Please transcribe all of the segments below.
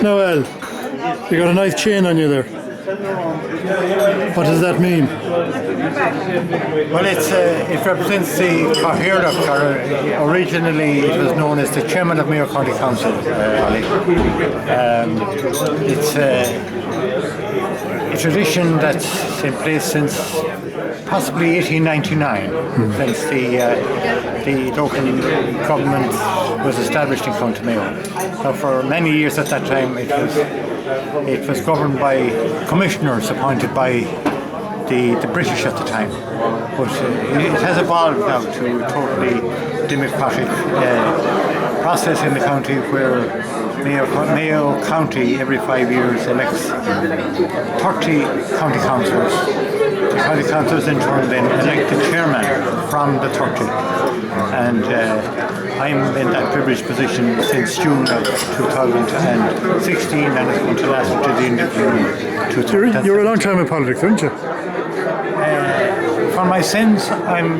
Noel, you got a nice chain on you there. What does that mean? Well, it represents the Cathaoirleach. Originally, it was known as the chairman of Mayo County Council. It's a tradition that's in place since possibly 1899, since the local government was established in County Mayo. So for many years at that time, it was governed by commissioners appointed by the British at the time. But it has evolved now to a totally democratic process in the county where Mayo County every 5 years elects 30 county councillors. The county councillors in turn then elect the chairman from the 30. And I'm in that privileged position since June of 2016, and it's going to last until the end of June. You're a long time in politics, aren't you? For my sins, I'm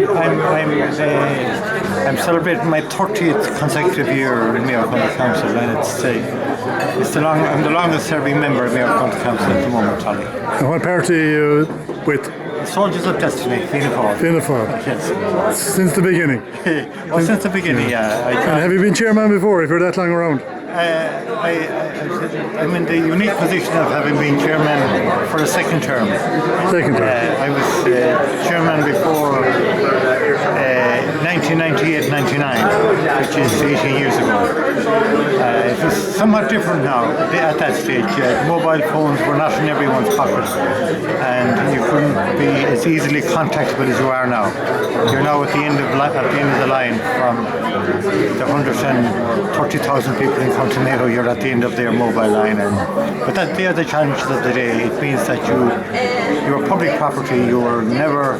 celebrating my 30th consecutive year in Mayo County Council, and I'm the longest serving member of Mayo County Council at the moment, Tolly. And what party are you with? Soldiers of Destiny, Fianna Fáil. Fianna Fáil. Yes. Since the beginning? Well, since the beginning, yeah. And have you been chairman before, if you're that long around? I'm in the unique position of having been chairman for a second term. Second term. I was chairman before 1998-99, which is 18 years ago. It was somewhat different now at that stage. Mobile phones were not in everyone's pocket, and you couldn't be as easily contactable as you are now. You're now at the end of the line from the 130,000 people in County Mayo. You're at the end of their mobile line, but they are the challenges of the day. It means that you're public property. You're never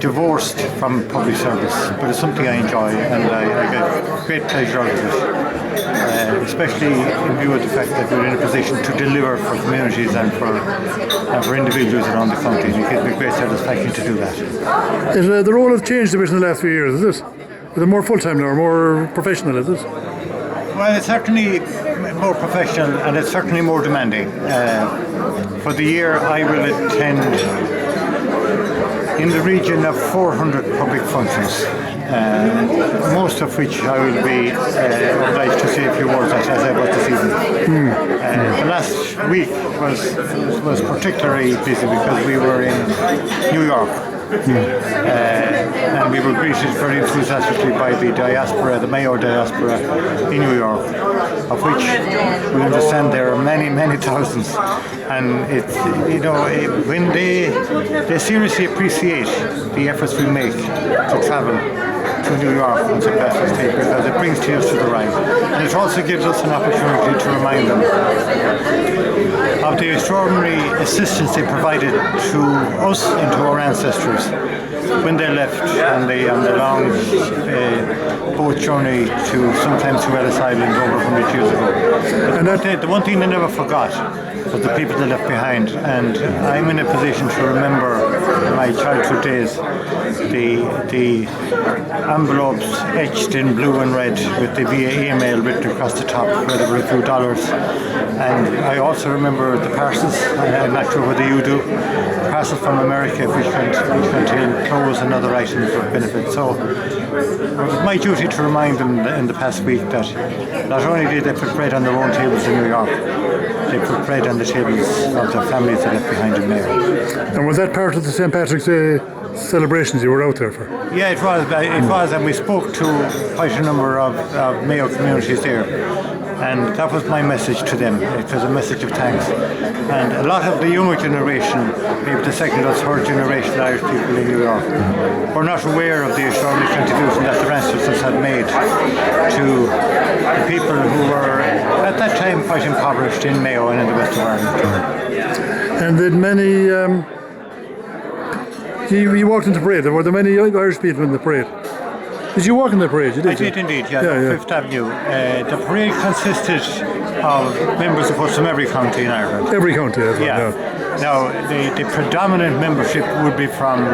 divorced from public service, but it's something I enjoy, and I get great pleasure out of it, especially in view of the fact that we're in a position to deliver for communities and for individuals around the county. It gives me great satisfaction to do that. The role has changed a bit in the last few years, is it? Is it more full-time now, or more professional, is it? Well, it's certainly more professional, and it's certainly more demanding. For the year, I will attend in the region of 400 public functions, most of which I will be obliged to say a few words as I was this evening. The last week was particularly busy because we were in New York. And we were greeted very enthusiastically by the diaspora, the Mayo diaspora in New York, of which we understand there are many, many thousands. And it's, when they seriously appreciate the efforts we make to travel to New York on St. Patrick's Day, because it brings tears to the eyes. And it also gives us an opportunity to remind them of the extraordinary assistance they provided to us and to our ancestors when they left on the long boat journey sometimes to Ellis Island over 100 years ago. And the one thing they never forgot was the people they left behind. And I'm in a position to remember my childhood days, the envelopes etched in blue and red with the VA email written across the top where there were a few dollars. And I also remember the parcels, I'm not sure whether you do, parcels from America which contain clothes and other items of benefit. So it was my duty to remind them in the past week that not only did they put bread on their own tables in New York, they put bread on the tables of their families they left behind in Mayo. And was that part of the St. Patrick's Day celebrations you were out there for? Yeah, it was, and we spoke to quite a number of Mayo communities there. And that was my message to them. It was a message of thanks. And a lot of the younger generation, maybe the second or third generation Irish people in New York, were not aware of the extraordinary contribution that their ancestors had made to the people who were at that time quite impoverished in Mayo and in the west of Ireland. And did many, you walked into the parade, were there many Irish people in the parade? Did you walk in the parade? I did indeed, yeah. Fifth Avenue. The parade consisted of members of us from every county in Ireland. Every county, yeah. Now, the predominant membership would be from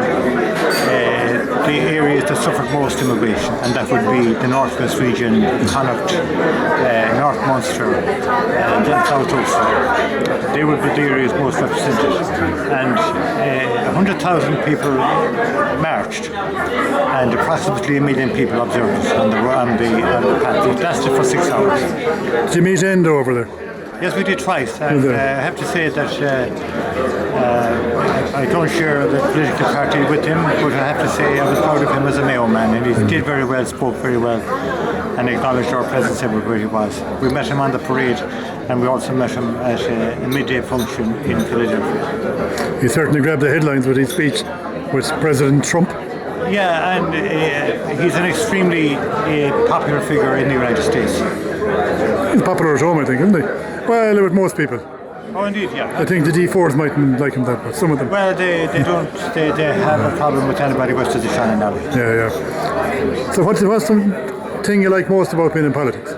the areas that suffered most immigration, and that would be the Northwest region, Connacht, North Munster, and South Ulster. They would be the areas most represented. And 100,000 people marched, and approximately 1 million people observed on the path. It lasted for 6 hours. Did you meet Endo over there? Yes, we did twice. And I have to say that I don't share the political party with him, but I have to say I was proud of him as a Mayo man, and he did very well, spoke very well, and acknowledged our presence everywhere he was. We met him on the parade, and we also met him at a midday function in Philadelphia. He certainly grabbed the headlines with his speech with President Trump. Yeah, and he's an extremely popular figure in the United States. He's popular at home, I think, isn't he? Well, with most people. Oh, indeed, yeah. I think the D4s mightn't like him that much, some of them. Well, they don't. They have a problem with anybody west of the Shannon Valley. Yeah. So what's the thing you like most about being in politics?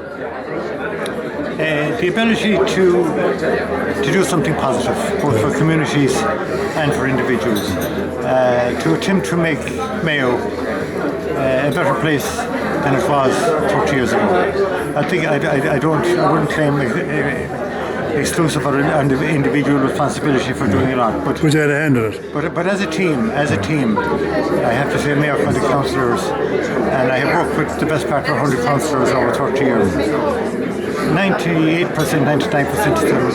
The ability to do something positive, both for communities and for individuals. To attempt to make Mayo a better place than it was 30 years ago. I think I wouldn't claim exclusive or individual responsibility for doing a lot. But you had a hand in it. But as a team, I have to say Mayo County Councillors, and I have worked with the best part of 100 councillors over 30 years. 98%, 99% of them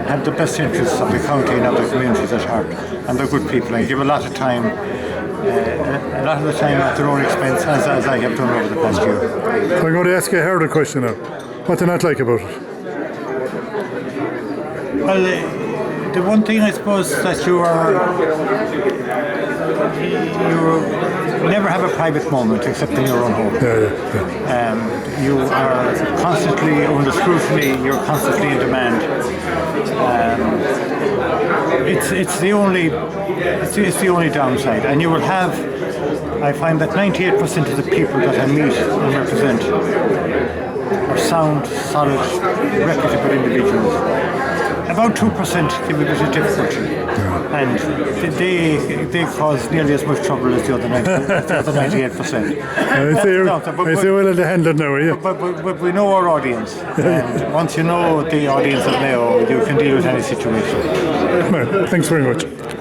have the best interests of the county and of the communities at heart, and they're good people and give a lot of time, a lot of the time at their own expense, as I have done over the past year. So I'm going to ask you a harder question now. What do you not like about it? Well, the one thing I suppose that you never have a private moment except in your own home. Yeah. You are constantly under scrutiny. You're constantly in demand. It's the only downside, and you will have. I find that 98% of the people that I meet and represent are sound, solid, reputable individuals. About 2% give a bit of difficulty, and they cause nearly as much trouble as the other 98%. I say well to handle it now, are you? But we know our audience, and once you know the audience of Mayo, you can deal with any situation. Well, thanks very much.